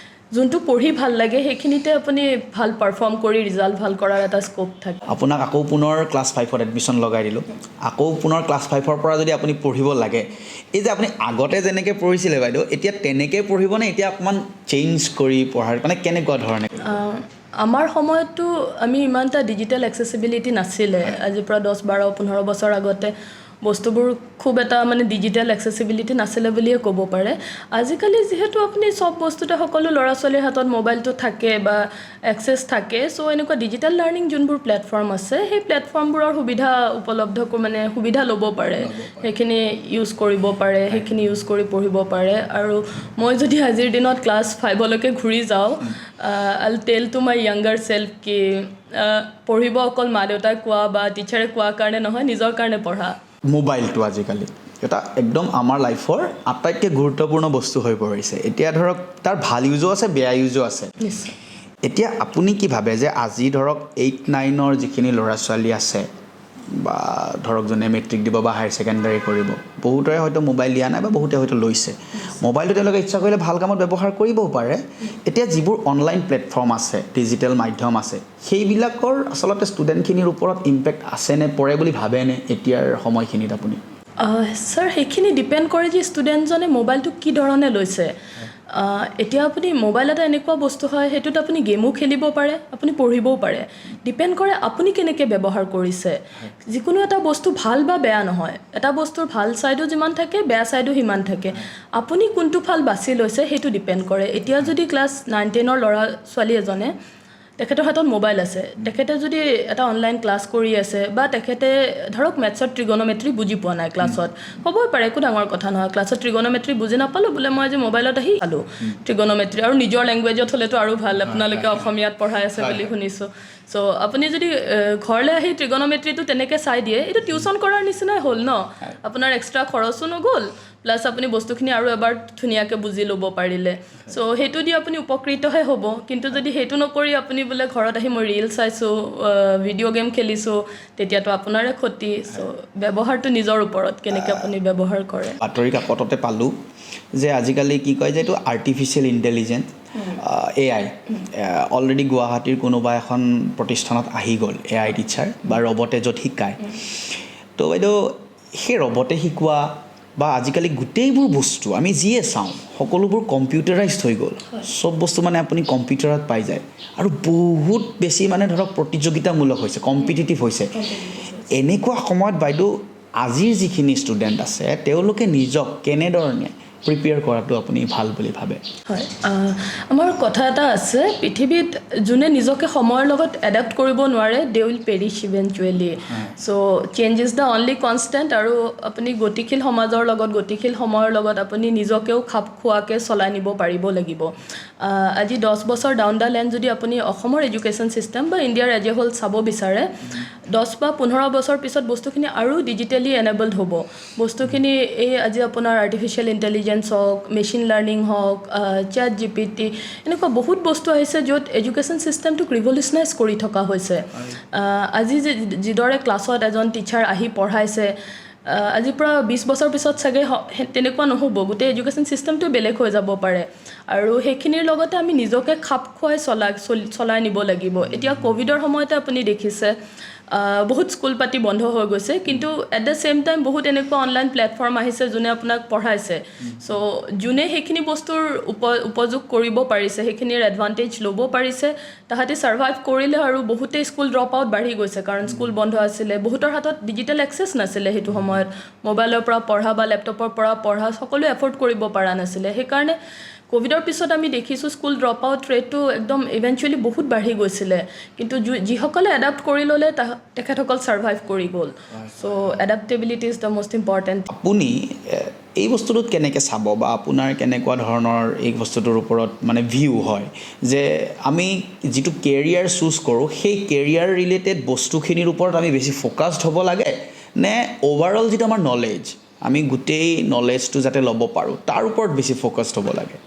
যোনটো পঢ়ি ভাল লাগে সেইখিনিতে আপুনি ভাল পাৰফৰ্ম কৰি ৰিজাল্ট ভাল কৰাৰ এটা স্ক'প থাকে আপোনাক আকৌ পুনৰ ক্লাছ 5ত এডমিশ্যন লগাই দিলোঁ আকৌ পুনৰ ক্লাছ 5ৰ পৰা যদি আপুনি পঢ়িব লাগে এই যে আপুনি আগতে যেনেকৈ পঢ়িছিলে বাইদেউ এতিয়া তেনেকৈ পঢ়িবনে এতিয়া অকণমান চেঞ্জ কৰি পঢ়াৰ মানে কেনেকুৱা ধৰণে আমাৰ সময়ততো আমি ইমান এটা ডিজিটেল এক্সেচিবিলিটি নাছিলে আজিৰ পৰা 10-12-15 বছৰ আগতে বস্তুবোৰ খুব এটা মানে ডিজিটেল এক্সেচিবিলিটি নাছিলে বুলিয়ে ক'ব পাৰে আজিকালি যিহেতু আপুনি সব বস্তুতে সকলো ল'ৰা ছোৱালীৰ হাতত মোবাইলটো থাকে বা এক্সেছ থাকে চ' এনেকুৱা ডিজিটেল লাৰ্ণিং যোনবোৰ প্লেটফৰ্ম আছে সেই প্লেটফৰ্মবোৰৰ সুবিধা উপলব্ধ মানে সুবিধা ল'ব পাৰে সেইখিনি ইউজ কৰিব পাৰে সেইখিনি ইউজ কৰি পঢ়িব পাৰে আৰু মই যদি আজিৰ দিনত ক্লাছ 5লৈকে ঘূৰি যাওঁ I'll tell to my younger self কি পঢ়িব অকল মা দেউতাই কোৱা বা টিচাৰে কোৱা কাৰণে নহয় নিজৰ কাৰণে পঢ়া মোবাইলটো আজিকালি এটা একদম আমাৰ লাইফৰ আটাইতকৈ গুৰুত্বপূৰ্ণ বস্তু হৈ পৰিছে এতিয়া ধৰক তাৰ ভাল ইউজো আছে বেয়া ইউজো আছে নিশ্চয় এতিয়া আপুনি কি ভাবে যে আজি ধৰক 8-9ৰ যিখিনি ল'ৰা ছোৱালী আছে বা ধৰক যোনে মেট্ৰিক দিব বা হায়াৰ ছেকেণ্ডাৰী কৰিব বহুতৰে হয়তো মোবাইল দিয়া নাই বা বহুতে হয়তো লৈছে মোবাইলটো তেওঁলোকে ইচ্ছা কৰিলে ভাল কামত ব্যৱহাৰ কৰিবও পাৰে এতিয়া যিবোৰ অনলাইন প্লেটফৰ্ম আছে ডিজিটেল মাধ্যম আছে সেইবিলাকৰ আচলতে ষ্টুডেণ্টখিনিৰ ওপৰত ইম্পেক্ট আছে নে পৰে বুলি ভাবেনে এতিয়াৰ সময়খিনিত আপুনি ছাৰ সেইখিনি ডিপেণ্ড কৰে যে ষ্টুডেণ্টজনে মোবাইলটো কি ধৰণে লৈছে এতিয়া আপুনি মোবাইল এটা এনেকুৱা বস্তু হয় সেইটোত আপুনি গেমো খেলিব পাৰে আপুনি পঢ়িবও পাৰে ডিপেণ্ড কৰে আপুনি কেনেকৈ ব্যৱহাৰ কৰিছে যিকোনো এটা বস্তু ভাল বা বেয়া নহয় এটা বস্তুৰ ভাল ছাইডো যিমান থাকে বেয়া ছাইডো সিমান থাকে আপুনি কোনটো ফাল বাছি লৈছে সেইটো ডিপেণ্ড কৰে এতিয়া যদি ক্লাছ 9-10ৰ ল'ৰা ছোৱালী এজনে তেখেতৰ হাতত মোবাইল আছে তেখেতে যদি এটা অনলাইন ক্লাছ কৰি আছে বা তেখেতে ধৰক মেথছত ট্ৰিগনমেট্ৰি বুজি পোৱা নাই ক্লাছত হ'বই পাৰে একো ডাঙৰ কথা নহয় ক্লাছত ট্ৰিগনমেট্ৰি বুজি নাপালোঁ বোলে মই যে মোবাইলত আহি পালোঁ ট্ৰিগনমেট্ৰি আৰু নিজৰ লেংগুৱেজত হ'লেতো আৰু ভাল আপোনালোকে অসমীয়াত পঢ়াই আছে বুলি শুনিছোঁ চ' আপুনি যদি ঘৰলৈ আহি ট্ৰিগনমেট্ৰিটো তেনেকৈ চাই দিয়ে এইটো টিউশ্যন কৰাৰ নিচিনাই হ'ল ন আপোনাৰ এক্সট্ৰা খৰচো নগ'ল প্লাছ আপুনি বস্তুখিনি আৰু এবাৰ ধুনীয়াকৈ বুজি ল'ব পাৰিলে চ' সেইটো দি আপুনি উপকৃতহে হ'ব কিন্তু যদি সেইটো নকৰি আপুনি বোলে ঘৰত আহি মই ৰিল চাইছোঁ ভিডিঅ' গেম খেলিছোঁ তেতিয়াতো আপোনাৰে ক্ষতি চ' ব্যৱহাৰটো নিজৰ ওপৰত কেনেকৈ আপুনি ব্যৱহাৰ কৰে বাতৰি কাকততে পালোঁ যে আজিকালি কি কয় যে এইটো আৰ্টিফিচিয়েল ইণ্টেলিজেঞ্চ AI অলৰেডি গুৱাহাটীৰ কোনোবা এখন প্ৰতিষ্ঠানত আহি গ'ল AI টিচাৰ বা ৰবটে য'ত শিকায় তো বাইদেউ সেই ৰবটে শিকোৱা বা আজিকালি গোটেইবোৰ বস্তু আমি যিয়ে চাওঁ সকলোবোৰ কম্পিউটাৰাইজড হৈ গ'ল চব বস্তু মানে আপুনি কম্পিউটাৰত পাই যায় আৰু বহুত বেছি মানে ধৰক প্ৰতিযোগিতামূলক হৈছে কম্পিটিটিভ হৈছে এনেকুৱা সময়ত বাইদেউ আজিৰ যিখিনি ষ্টুডেণ্ট আছে তেওঁলোকে নিজক কেনেধৰণে প্ৰিপেয়াৰ কৰাটো আপুনি ভাল বুলি ভাবে হয় আমাৰ কথা এটা আছে পৃথিৱীত যোনে নিজকে সময়ৰ লগত এডাপ্ট কৰিব নোৱাৰে they will Paris eventually so' change is the only constant আৰু আপুনি গতিশীল সমাজৰ লগত গতিশীল সময়ৰ লগত আপুনি নিজকেও খাপ খোৱাকৈ চলাই নিব পাৰিব লাগিব আজি 10 বছৰ ডাউন দ্য লাইন যদি আপুনি অসমৰ এডুকেশ্যন ছিষ্টেম বা ইণ্ডিয়াৰ এজ এ হোল চাব বিচাৰে 10 বা 15 বছৰ পিছত বস্তুখিনি আৰু ডিজিটেলি এনেবল্ড হ'ব বস্তুখিনি এই আজি আপোনাৰ আৰ্টিফিচিয়েল ইণ্টেলিজেঞ্চ হওক মেচিন লাৰ্ণিং হওক চেট GPT এনেকুৱা বহুত বস্তু আহিছে য'ত এডুকেশ্যন ছিষ্টেমটোক ৰিভলিউচনাইজ কৰি থকা হৈছে আজি যিদৰে ক্লাছত এজন টিচাৰ আহি পঢ়াইছে আজিৰ পৰা 20 বছৰ পিছত চাগে তেনেকুৱা নহ'ব গোটেই এডুকেশ্যন ছিষ্টেমটো বেলেগ হৈ যাব পাৰে আৰু সেইখিনিৰ লগতে আমি নিজকে খাপ খুৱাই চলাই নিব লাগিব এতিয়া ক'ভিডৰ সময়তে আপুনি দেখিছে বহুত স্কুল পাতি বন্ধ হৈ গৈছে কিন্তু এট দ্য ছেইম টাইম বহুত এনেকুৱা অনলাইন প্লেটফৰ্ম আহিছে যোনে আপোনাক পঢ়াইছে চ' যোনে সেইখিনি বস্তুৰ উপযোগ কৰিব পাৰিছে সেইখিনিৰ এডভান্টেজ ল'ব পাৰিছে তাহাঁতি ছাৰ্ভাইভ কৰিলে আৰু বহুতেই স্কুল ড্ৰপ আউট বাঢ়ি গৈছে কাৰণ স্কুল বন্ধ আছিলে বহুতৰ হাতত ডিজিটেল এক্সেছ নাছিলে সেইটো সময়ত মোবাইলৰ পৰা পঢ়া বা লেপটপৰ পৰা পঢ়া সকলোৱে এফৰ্ড কৰিব পৰা নাছিলে সেইকাৰণে কোভিডৰ পিছত আমি দেখিছোঁ স্কুল ড্ৰপ আউট ৰেটটো একদম ইভেঞ্চুৱেলি বহুত বাঢ়ি গৈছিলে কিন্তু যিসকলে এডাপ্ট কৰি ল'লে তেখেতসকল ছাৰ্ভাইভ কৰি গ'ল চ' এডাপ্টেবিলিটি ইজ দ্য মষ্ট ইম্পৰ্টেণ্ট আপুনি এই বস্তুটোত কেনেকৈ চাব বা আপোনাৰ কেনেকুৱা ধৰণৰ এই বস্তুটোৰ ওপৰত মানে ভিউ হয় যে আমি যিটো কেৰিয়াৰ চুজ কৰোঁ সেই কেৰিয়াৰ ৰিলেটেড বস্তুখিনিৰ ওপৰত আমি বেছি ফ'কাছড হ'ব লাগে নে অ'ভাৰঅল যিটো আমাৰ নলেজ আমি গোটেই নলেজটো যাতে ল'ব পাৰোঁ তাৰ ওপৰত বেছি ফ'কাছড হ'ব লাগে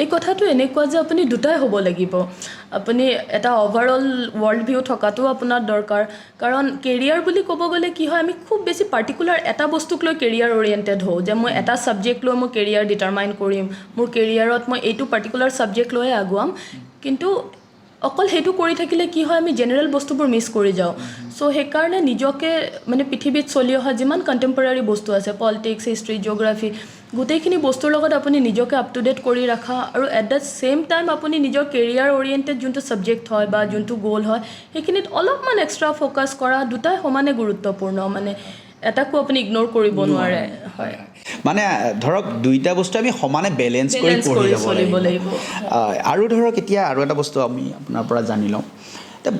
এই কথাটো এনেকুৱা যে আপুনি দুটাই হ'ব লাগিব আপুনি এটা অভাৰঅল ৱৰ্ল্ড ভিউ থকাটো আপোনাৰ দৰকাৰ কাৰণ কেৰিয়াৰ বুলি ক'ব গ'লে কি হয় আমি খুব বেছি পাৰ্টিকুলাৰ এটা বস্তুক লৈ কেৰিয়াৰ অৰিয়েণ্টেড হওঁ যে মই এটা ছাবজেক্ট লৈ মই কেৰিয়াৰ ডিটাৰমাইন কৰিম মোৰ কেৰিয়াৰত মই এইটো পাৰ্টিকুলাৰ ছাবজেক্ট লৈয়ে আগুৱাম কিন্তু অকল সেইটো কৰি থাকিলে কি হয় আমি জেনেৰেল বস্তুবোৰ মিছ কৰি যাওঁ চ' সেইকাৰণে নিজকে মানে পৃথিৱীত চলি অহা যিমান কণ্টেম্পৰাৰী বস্তু আছে পলিটিক্স হিষ্ট্ৰী জিঅ'গ্ৰাফী গোটেইখিনি বস্তুৰ লগত আপুনি নিজকে আপ টু ডেট কৰি ৰাখা আৰু এট দ্য ছেম টাইম আপুনি নিজৰ কেৰিয়াৰ অৰিয়েণ্টেড যোনটো ছাবজেক্ট হয় বা যোনটো গ'ল হয় সেইখিনিত অলপমান এক্সট্ৰা ফ'কাছ কৰা দুটাই সমানে গুৰুত্বপূৰ্ণ মানে এটাকো আপুনি ইগন'ৰ কৰিব নোৱাৰে হয় মানে ধৰক দুইটা বস্তু আমি সমানে বেলেঞ্চ কৰি পঢ়ি যাব চলিব লাগিব আৰু ধৰক এতিয়া আৰু এটা বস্তু আমি আপোনাৰ পৰা জানি লওঁ এতিয়া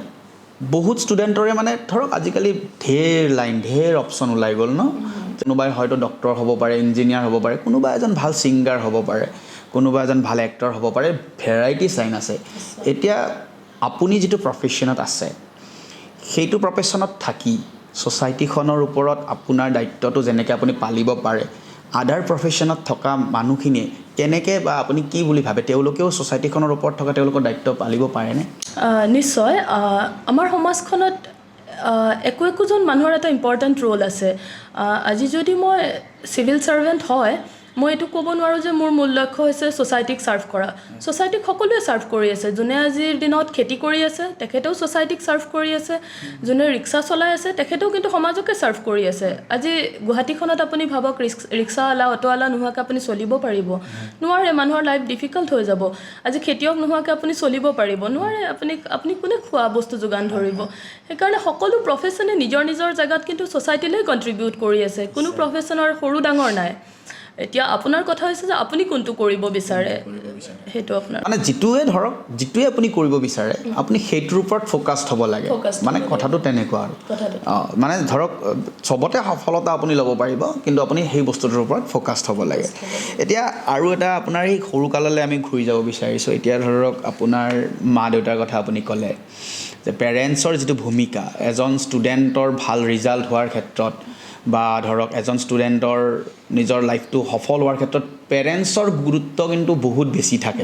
বহুত ষ্টুডেণ্টৰে মানে ধৰক আজিকালি ঢেৰ অপশ্যন ওলাই গ'ল ন কোনোবাই হয়তো ডক্টৰ হ'ব পাৰে ইঞ্জিনিয়াৰ হ'ব পাৰে কোনোবা এজন ভাল ছিংগাৰ হ'ব পাৰে কোনোবা এজন ভাল এক্টৰ হ'ব পাৰে ভেৰাইটি চাইন আছে এতিয়া আপুনি যিটো প্ৰফেশ্যনত আছে সেইটো প্ৰফেশ্যনত থাকি ছ'চাইটিখনৰ ওপৰত আপোনাৰ দায়িত্বটো যেনেকৈ আপুনি পালিব পাৰে আদাৰ প্ৰফেশ্যনত থকা মানুহখিনিয়ে কেনেকৈ বা আপুনি কি বুলি ভাবে তেওঁলোকেও ছ'চাইটিখনৰ ওপৰত থকা তেওঁলোকৰ দায়িত্ব পালিব পাৰেনে নিশ্চয় আমাৰ সমাজখনত একোজন মানুহৰ এটা ইম্পৰ্টেণ্ট ৰোল আছে আজি যদি মই চিভিল ছাৰ্ভেণ্ট হয় মই এইটো ক'ব নোৱাৰোঁ যে মোৰ মূল লক্ষ্য হৈছে ছ'চাইটিক ছাৰ্ভ কৰা ছ'চাইটিক সকলোৱে ছাৰ্ভ কৰি আছে যোনে আজিৰ দিনত খেতি কৰি আছে তেখেতেও ছ'চাইটিক ছাৰ্ভ কৰি আছে যোনে ৰিক্সা চলাই আছে তেখেতেও কিন্তু সমাজকে ছাৰ্ভ কৰি আছে আজি গুৱাহাটীখনত আপুনি ভাবক ৰিক্সাৱালা অ'টোৱালা নোহোৱাকৈ আপুনি চলিব পাৰিব নোৱাৰে মানুহৰ লাইফ ডিফিকাল্ট হৈ যাব আজি খেতিয়ক নোহোৱাকৈ আপুনি চলিব পাৰিব নোৱাৰে আপুনি কোনে খোৱা বস্তু যোগান ধৰিব সেইকাৰণে সকলো প্ৰফেশ্যনে নিজৰ জেগাত কিন্তু ছ'চাইটিলৈ কণ্ট্ৰিবিউট কৰি আছে কোনো প্ৰফেশ্যনৰ সৰু ডাঙৰ নাই এতিয়া আপোনাৰ কথা হৈছে যে আপুনি কোনটো কৰিব বিচাৰে সেইটো আপোনাৰ মানে যিটোৱে আপুনি কৰিব বিচাৰে আপুনি সেইটোৰ ওপৰত ফ'কাছড হ'ব লাগে মানে কথাটো তেনেকুৱা আৰু মানে ধৰক চবতে সফলতা আপুনি ল'ব পাৰিব কিন্তু আপুনি সেই বস্তুটোৰ ওপৰত ফ'কাছড হ'ব লাগে এতিয়া আৰু এটা আপোনাৰ এই সৰুকাললৈ আমি ঘূৰি যাব বিচাৰিছোঁ এতিয়া ধৰক আপোনাৰ মা দেউতাৰ কথা আপুনি ক'লে যে পেৰেণ্টছৰ যিটো ভূমিকা এজন ষ্টুডেণ্টৰ ভাল ৰিজাল্ট হোৱাৰ ক্ষেত্ৰত বা ধৰক এজন ষ্টুডেণ্টৰ নিজৰ লাইফটো সফল হোৱাৰ ক্ষেত্ৰত পেৰেণ্টছৰ গুৰুত্ব কিন্তু বহুত বেছি থাকে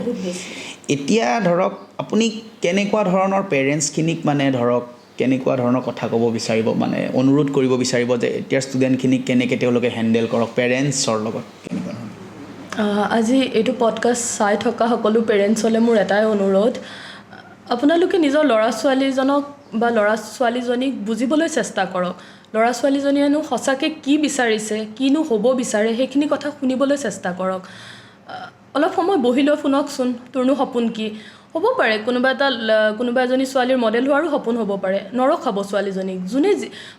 এতিয়া ধৰক আপুনি কেনেকুৱা ধৰণৰ পেৰেণ্টছখিনিক মানে ধৰক কেনেকুৱা ধৰণৰ কথা ক'ব বিচাৰিব মানে অনুৰোধ কৰিব বিচাৰিব যে এতিয়া ষ্টুডেণ্টখিনিক কেনেকৈ তেওঁলোকে হেণ্ডেল কৰক পেৰেণ্টছৰ লগত কেনেকুৱা ধৰণৰ আজি এইটো পডকাষ্ট চাই থকা সকলো পেৰেণ্টছলৈ মোৰ এটাই অনুৰোধ আপোনালোকে নিজৰ ল'ৰা ছোৱালীজনক বা ল'ৰা ছোৱালীজনীক বুজিবলৈ চেষ্টা কৰক ল'ৰা ছোৱালীজনীয়েনো সঁচাকৈ কি বিচাৰিছে কিনো হ'ব বিচাৰে সেইখিনি কথা শুনিবলৈ চেষ্টা কৰক অলপ সময় বহি লৈ শুনকচোন তোৰনো সপোন কি হ'ব পাৰে কোনোবা এজনী ছোৱালীৰ মডেল হোৱাৰো সপোন হ'ব পাৰে নৰখাব ছোৱালীজনীক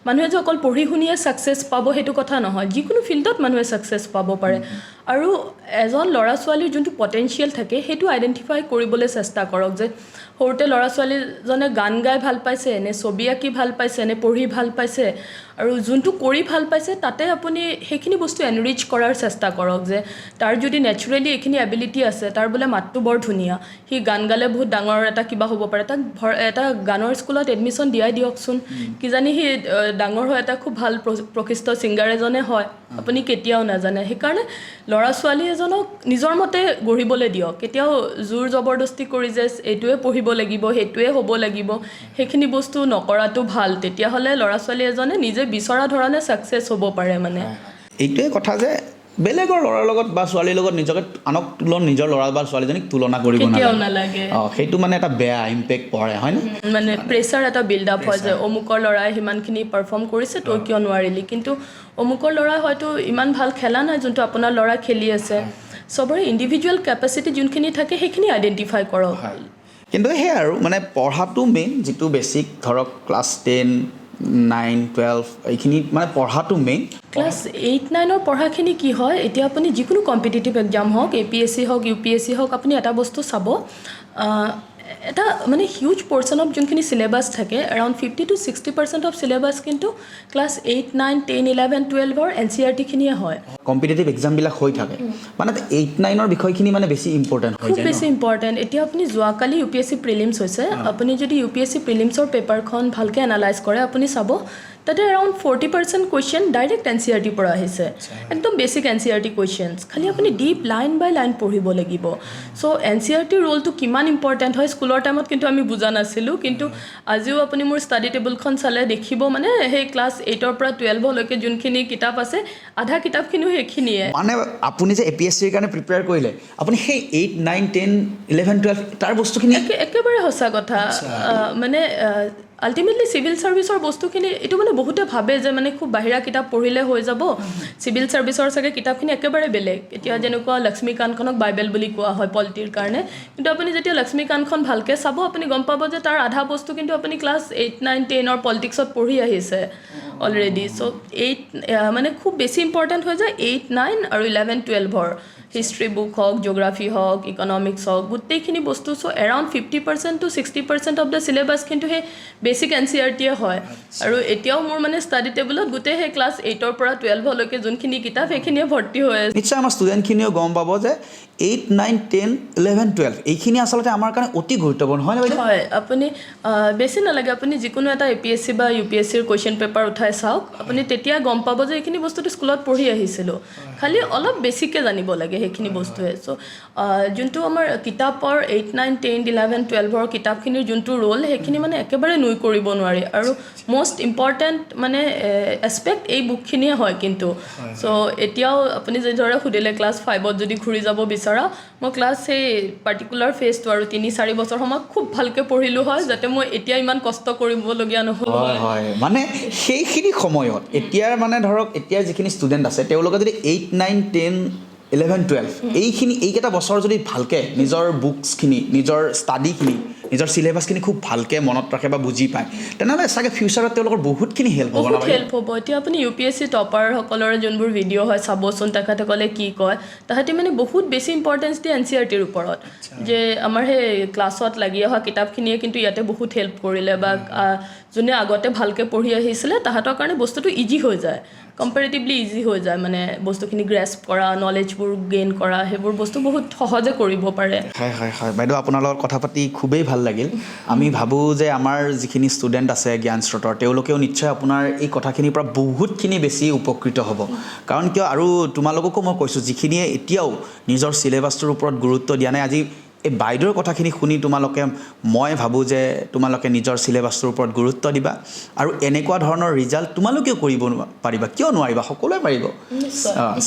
মানুহে যে অকল পঢ়ি শুনিয়ে ছাকচেছ পাব সেইটো কথা নহয় যিকোনো ফিল্ডত মানুহে ছাকচেছ পাব পাৰে আৰু এজন ল'ৰা ছোৱালীৰ যোনটো পটেনচিয়েল থাকে সেইটো আইডেণ্টিফাই কৰিবলৈ চেষ্টা কৰক যে সৰুতে ল'ৰা ছোৱালীজনে গান গাই ভাল পাইছে নে ছবি আঁকি ভাল পাইছে নে পঢ়ি ভাল পাইছে আৰু যোনটো কৰি ভাল পাইছে তাতে আপুনি সেইখিনি বস্তু এনৰিচ কৰাৰ চেষ্টা কৰক যে তাৰ যদি নেচাৰেলি এইখিনি এবিলিটি আছে তাৰ বোলে মাতটো বৰ ধুনীয়া সি গান গালে বহুত ডাঙৰ এটা কিবা হ'ব পাৰে তাক এটা গানৰ স্কুলত এডমিশ্যন দিয়াই দিয়কচোন কিজানি সি ডাঙৰ হৈ এটা খুব ভাল প্ৰকৃষ্ট ছিংগাৰ এজনে হয় আপুনি কেতিয়াও নাজানে সেইকাৰণে ল'ৰা ছোৱালী এজনক নিজৰ মতে গঢ়িবলৈ দিয়ক কেতিয়াও জোৰ জবৰদস্তি কৰি যে এইটোৱে পঢ়িব লাগিব সেইটোৱে হ'ব লাগিব সেইখিনি বস্তু নকৰাটো ভাল তেতিয়াহ'লে ল'ৰা ছোৱালী এজনে নিজে বিচৰা ধৰণে ছাকচেছ হ'ব পাৰে মানে এইটোৱে কথা যে বেলেগৰ ল'ৰাৰ লগত বা ছোৱালীৰ লগত নিজকে নিজৰ ল'ৰা বা ছোৱালীজনীক তুলনা কৰিব নালাগে সেইটো মানে এটা বেয়া ইম্পেক্ট পৰে হয়নে মানে প্ৰেছাৰ এটা বিল্ড আপ হয় যে অমুকৰ ল'ৰাই সিমানখিনি পাৰফৰ্ম কৰিছে তই কিয় নোৱাৰিলি কিন্তু অমুকৰ ল'ৰাই হয়তো ইমান ভাল খেলা নাই যোনটো আপোনাৰ ল'ৰা খেলি আছে চবৰে ইণ্ডিভিজুৱেল কেপাচিটি যোনখিনি থাকে সেইখিনি আইডেণ্টিফাই কৰক কিন্তু সেই আৰু মানে পঢ়াটো মেইন যিটো বেছিক ধৰক ক্লাছ 10, 9, 12 এইখিনি মানে পঢ়াটো মেইন ক্লাছ 8-9 পঢ়াখিনি কি হয় এতিয়া আপুনি যিকোনো কম্পিটিটিভ এক্সাম হওক APSC হওক UPSC হওক আপুনি এটা বস্তু চাব এটা মানে হিউজ পৰ্চন অফ যোনখিনি চিলেবাছ থাকে এৰাউণ্ড 50 to 60% অফ চিলেবাছ কিন্তু ক্লাছ 8, 9, 10, 11, 12ৰ NCERT-খিনিয়ে হয় কম্পিটিটিভ এক্সামবিলাক হৈ থাকে মানে 8-9ৰ বিষয়খিনি মানে বেছি ইম্পৰ্টেণ্ট হৈ যায় খুব বেছি ইম্পৰ্টেণ্ট এতিয়া আপুনি যোৱাকালি UPSC প্ৰিলিমছ হৈছে আপুনি যদি UPSC প্ৰিলিমছৰ পেপাৰখন ভালকৈ এনালাইজ কৰে আপুনি চাব তাতে এৰাউণ্ড 40% কুৱেশ্যন ডাইৰেক্ট NCERT পৰা আহিছে একদম বেছিক NCERT কুৱেশ্যনছ খালি আপুনি ডিপ লাইন বাই লাইন পঢ়িব লাগিব চ' NCERT ৰোলটো কিমান ইম্পৰ্টেণ্ট হয় স্কুলৰ টাইমত কিন্তু আমি বুজা নাছিলোঁ কিন্তু আজিও আপুনি মোৰ ষ্টাডি টেবুলখন চালে দেখিব মানে সেই ক্লাছ 8ৰ পৰা 12লৈকে যোনখিনি কিতাপ আছে আধা কিতাপখিনিও সেইখিনিয়ে মানে আপুনি যে APSCৰ কাৰণে প্ৰিপেয়াৰ কৰিলে আপুনি সেই 8, 9, 10, 11, 12 তাৰ বস্তুখিনি একেবাৰে সঁচা কথা মানে আল্টিমেটলি চিভিল ছাৰ্ভিচৰ বস্তুখিনি এইটো মানে বহুতে ভাবে যে মানে খুব বাহিৰা কিতাপ পঢ়িলে হৈ যাব চিভিল ছাৰ্ভিচৰ চাগে কিতাপখিনি একেবাৰে বেলেগ এতিয়া যেনেকুৱা লক্ষ্মীকান্তখনক বাইবেল বুলি কোৱা হয় পলিটিৰ কাৰণে কিন্তু আপুনি যেতিয়া লক্ষ্মীকান্তখন ভালকৈ চাব আপুনি গম পাব যে তাৰ আধা বস্তু কিন্তু আপুনি ক্লাছ 8, 9, 10ৰ পলিটিক্সত পঢ়ি আহিছে অলৰেডি চ' 8 মানে খুব বেছি ইম্পৰ্টেণ্ট হৈ যায় 8, 9 আৰু 11, 12ৰ হিষ্ট্ৰী বুক হওক জিঅ'গ্ৰাফী হওক ইকনমিক্স হওক গোটেইখিনি বস্তু so' around 50% to 60% of the syllabus কিন্তু সেই বেছিক NCERTয়ে হয় আৰু এতিয়াও মোৰ মানে ষ্টাডি টেবুলত গোটেই সেই ক্লাছ 8ৰ পৰা 12লৈকে যোনখিনি কিতাপ সেইখিনিয়ে ভৰ্তি হৈ আছে নিশ্চয় আমাৰ ষ্টুডেণ্টখিনিও গম পাব যে 8, 9, 10, 11, 12 এইখিনি আচলতে আমাৰ কাৰণে অতি গুৰুত্বপূৰ্ণ হয় নে হয় আপুনি বেছি নালাগে আপুনি যিকোনো এটা APSC বা UPSCৰ কুৱেশ্যন পেপাৰ উঠাই চাওক আপুনি তেতিয়া গম পাব যে এইখিনি বস্তুটো স্কুলত পঢ়ি আহিছিলোঁ খালি অলপ বেছিকৈ জানিব লাগে সেইখিনি বস্তুৱে চ' যোনটো আমাৰ কিতাপৰ 8, 9, 10, 11, 12ৰ কিতাপখিনিৰ যোনটো ৰোল সেইখিনি মানে একেবাৰে নুই কৰিব নোৱাৰি আৰু মষ্ট ইম্পৰ্টেণ্ট মানে এছপেক্ট এই বুকখিনিয়ে হয় কিন্তু চ' এতিয়াও আপুনি যিদৰে সুধিলে ক্লাছ 5ত যদি ঘূৰি যাব বিচৰা মই ক্লাছ সেই পাৰ্টিকুলাৰ ফেজটো আৰু 3-4 বছৰ সময় খুব ভালকৈ পঢ়িলোঁ হয় যাতে মই এতিয়া ইমান কষ্ট কৰিবলগীয়া নহ'ল হয় মানে সেইখিনি সময়ত এতিয়াৰ মানে ধৰক এতিয়া যিখিনি ষ্টুডেণ্ট আছে তেওঁলোকে যদি 8, 9, 10, 11, 12 এইকেইটা বছৰ যদি ভালকৈ নিজৰ বুকছখিনি নিজৰ ষ্টাডিখিনি নিজৰ চিলেবাছখিনি খুব ভালকৈ মনত ৰাখে বা বুজি পায় তেনেহ'লে চাগে ফিউচাৰত তেওঁলোকৰ বহুতখিনি হেল্প হ'ব বহুত হেল্প হ'ব এতিয়া আপুনি UPSC টপাৰসকলৰে যোনবোৰ ভিডিঅ' হয় চাবচোন তেখেতসকলে কি কয় তাহাঁতি মানে বহুত বেছি ইম্পৰ্টেঞ্চ দিয়ে NCERTৰ ওপৰত যে আমাৰ সেই ক্লাছত লাগি অহা কিতাপখিনিয়ে কিন্তু ইয়াতে বহুত হেল্প কৰিলে বা যোনে আগতে ভালকৈ পঢ়ি আহিছিলে তাহাঁতৰ কাৰণে বস্তুটো ইজি হৈ যায় কম্পেৰেটিভলি ইজি হৈ যায় মানে বস্তুখিনি গ্ৰেস্প কৰা নলেজবোৰ গেইন কৰা সেইবোৰ বস্তু বহুত সহজে কৰিব পাৰে হয় বাইদেউ আপোনাৰ লগত কথা পাতি খুবেই ভাল লাগিল আমি ভাবোঁ যে আমাৰ যিখিনি ষ্টুডেণ্ট আছে জ্ঞান স্ৰোতৰ তেওঁলোকেও নিশ্চয় আপোনাৰ এই কথাখিনিৰ পৰা বহুতখিনি বেছি উপকৃত হ'ব কাৰণ কিয় আৰু তোমালোককো মই কৈছোঁ যিখিনিয়ে এতিয়াও নিজৰ চিলেবাছটোৰ ওপৰত গুৰুত্ব দিয়া নাই আজি এই বাইদেউৰ কথাখিনি শুনি তোমালোকে মই ভাবোঁ যে তোমালোকে নিজৰ চিলেবাছটোৰ ওপৰত গুৰুত্ব দিবা আৰু এনেকুৱা ধৰণৰ ৰিজাল্ট তোমালোকেও কৰিব পাৰিবা কিয় নোৱাৰিবা সকলোৱে পাৰিব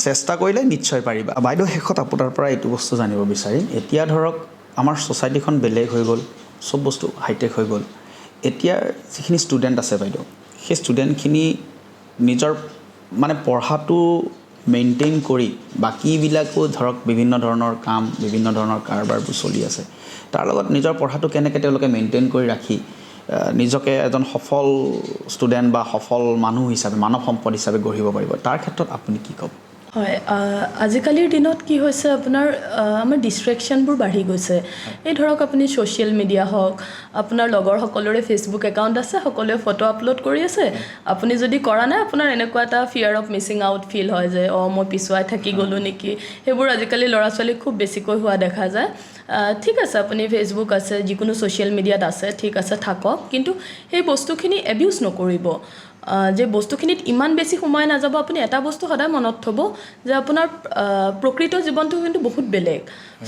চেষ্টা কৰিলে নিশ্চয় পাৰিবা বাইদেউ শেষত আপোনাৰ পৰা এইটো বস্তু জানিব বিচাৰিম এতিয়া ধৰক আমাৰ ছ'চাইটিখন বেলেগ হৈ গ'ল চব বস্তু হাইটেক হৈ গ'ল এতিয়াৰ যিখিনি ষ্টুডেণ্ট আছে বাইদেউ সেই ষ্টুডেণ্টখিনি নিজৰ মানে পঢ়াটো মেইনটেইন কৰি বাকীবিলাকো ধৰক বিভিন্ন ধৰণৰ কাম বিভিন্ন ধৰণৰ কাৰবাৰবোৰ চলি আছে তাৰ লগত নিজৰ পঢ়াটো কেনেকৈ তেওঁলোকে মেইনটেইন কৰি ৰাখি নিজকে এজন সফল ষ্টুডেণ্ট বা সফল মানুহ হিচাপে মানৱ সম্পদ হিচাপে গঢ়িব পাৰিব তাৰ ক্ষেত্ৰত আপুনি কি ক'ব হয় আজিকালিৰ দিনত কি হৈছে আপোনাৰ আমাৰ ডিষ্ট্ৰেকশ্যনবোৰ বাঢ়ি গৈছে এই ধৰক আপুনি ছ'চিয়েল মিডিয়া হওক আপোনাৰ লগৰ সকলোৰে ফেচবুক একাউণ্ট আছে সকলোৱে ফটো আপলোড কৰি আছে আপুনি যদি কৰা নাই আপোনাৰ এনেকুৱা এটা fear of missing out feel হয় যে মই পিছুৱাই থাকি গ'লোঁ নেকি সেইবোৰ আজিকালি ল'ৰা ছোৱালীক খুব বেছিকৈ হোৱা দেখা যায় ঠিক আছে আপুনি ফেচবুক আছে যিকোনো ছ'চিয়েল মিডিয়াত আছে ঠিক আছে থাকক কিন্তু সেই বস্তুখিনি এবিউজ নকৰিব যে বস্তুখিনিত ইমান বেছি সময় নাযাব আপুনি এটা বস্তু সদায় মনত থ'ব যে আপোনাৰ প্ৰকৃত জীৱনটো কিন্তু বহুত বেলেগ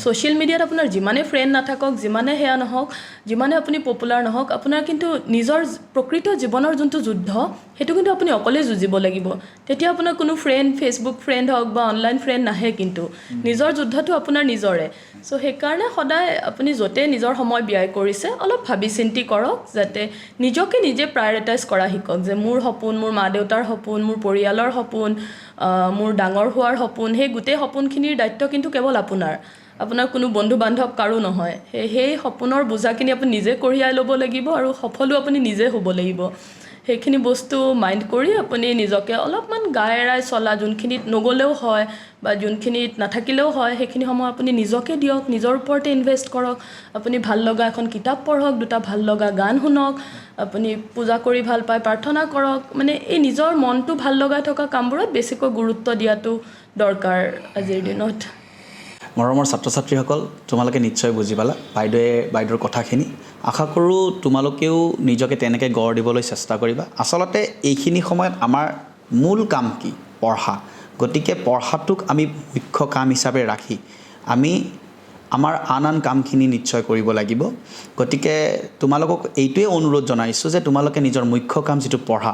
ছ'চিয়েল মিডিয়াত আপোনাৰ যিমানে ফ্ৰেণ্ড নাথাকক যিমানে সেয়া নহওক যিমানে আপুনি পপুলাৰ নহওক আপোনাৰ কিন্তু নিজৰ প্ৰকৃত জীৱনৰ যোনটো যুদ্ধ সেইটো কিন্তু আপুনি অকলেই যুঁজিব লাগিব তেতিয়া আপোনাৰ কোনো ফেচবুক ফ্ৰেণ্ড হওক বা অনলাইন ফ্ৰেণ্ড নাহে কিন্তু নিজৰ যুদ্ধটো আপোনাৰ নিজৰে চ' সেইকাৰণে সদায় আপুনি য'তে নিজৰ সময় ব্যয় কৰিছে অলপ ভাবি চিন্তি কৰক যাতে নিজকে নিজে প্ৰায়ৰিটাইজ কৰা শিকক যে মোৰ সপোন মোৰ মা দেউতাৰ সপোন মোৰ পৰিয়ালৰ সপোন মোৰ ডাঙৰ হোৱাৰ সপোন সেই গোটেই সপোনখিনিৰ দায়িত্ব কিন্তু কেৱল আপোনাৰ কোনো বন্ধু বান্ধৱ কাৰো নহয় সেই সপোনৰ বোজাখিনি আপুনি নিজে কঢ়িয়াই ল'ব লাগিব আৰু সফলো আপুনি নিজে হ'ব লাগিব সেইখিনি বস্তু মাইণ্ড কৰি আপুনি নিজকে অলপমান গা এৰাই চলা যোনখিনিত নগ'লেও হয় বা যোনখিনিত নাথাকিলেও হয় সেইখিনি সময় আপুনি নিজকে দিয়ক নিজৰ ওপৰতে ইনভেষ্ট কৰক আপুনি ভাল লগা এখন কিতাপ পঢ়ক দুটা ভাল লগা গান শুনক আপুনি পূজা কৰি ভাল পায় প্ৰাৰ্থনা কৰক মানে এই নিজৰ মনটো ভাল লগাই থকা কামবোৰত বেছিকৈ গুৰুত্ব দিয়াটো দৰকাৰ আজিৰ দিনত মৰমৰ ছাত্ৰ ছাত্ৰীসকল তোমালোকে নিশ্চয় বুজি পালা বাইদেউৰ কথাখিনি আশা কৰোঁ তোমালোকেও নিজকে তেনেকৈ গঢ় দিবলৈ চেষ্টা কৰিবা আচলতে এইখিনি সময়ত আমাৰ মূল কাম কি পঢ়া গতিকে পঢ়াটোক আমি মুখ্য কাম হিচাপে ৰাখি আমি আমাৰ আন কামখিনি নিশ্চয় কৰিব লাগিব গতিকে তোমালোকক এইটোৱে অনুৰোধ জনাইছোঁ যে তোমালোকে নিজৰ মুখ্য কাম যিটো পঢ়া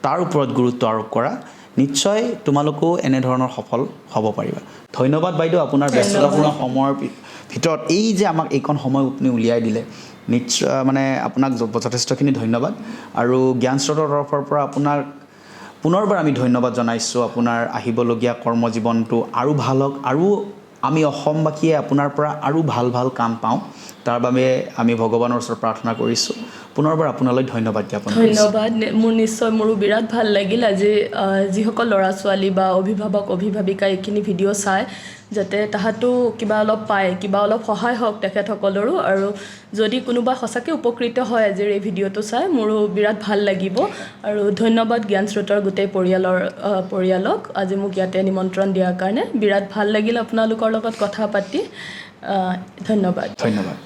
তাৰ ওপৰত গুৰুত্ব আৰোপ কৰা নিশ্চয় তোমালোকেও এনেধৰণৰ সফল হ'ব পাৰিবা ধন্যবাদ বাইদেউ আপোনাৰ ব্যস্ততাপূৰ্ণ সময়ৰ ভিতৰত এই যে আমাক এইকণ সময় আপুনি উলিয়াই দিলে নিশ্চয় মানে আপোনাক যথেষ্টখিনি ধন্যবাদ আৰু জ্ঞানস্ৰোতৰ তৰফৰ পৰা আপোনাক পুনৰবাৰ আমি ধন্যবাদ জনাইছোঁ আপোনাৰ আহিবলগীয়া কৰ্মজীৱনটো আৰু ভাল হওক আৰু আমি অসমবাসীয়ে আপোনাৰ পৰা আৰু ভাল ভাল কাম পাওঁ তাৰ বাবে আমি ভগৱানৰ ওচৰত প্ৰাৰ্থনা কৰিছোঁ পুনৰবাৰ আপোনালৈ ধন্যবাদ জ্ঞাপন কৰিছোঁ ধন্যবাদ মোৰ নিশ্চয় মোৰো বিৰাট ভাল লাগিল আজি যিসকল ল'ৰা ছোৱালী বা অভিভাৱক অভিভাৱিকা এইখিনি ভিডিঅ' চাই যাতে তাহাঁতো কিবা অলপ পায় কিবা অলপ সহায় হওক তেখেতসকলৰো আৰু যদি কোনোবা সঁচাকৈ উপকৃত হয় আজিৰ এই ভিডিঅ'টো চাই মোৰো বিৰাট ভাল লাগিব আৰু ধন্যবাদ জ্ঞানস্ৰোতৰ গোটেই পৰিয়ালক আজি মোক ইয়াতে নিমন্ত্ৰণ দিয়াৰ কাৰণে বিৰাট ভাল লাগিল আপোনালোকৰ লগত কথা পাতি ধন্যবাদ ধন্যবাদ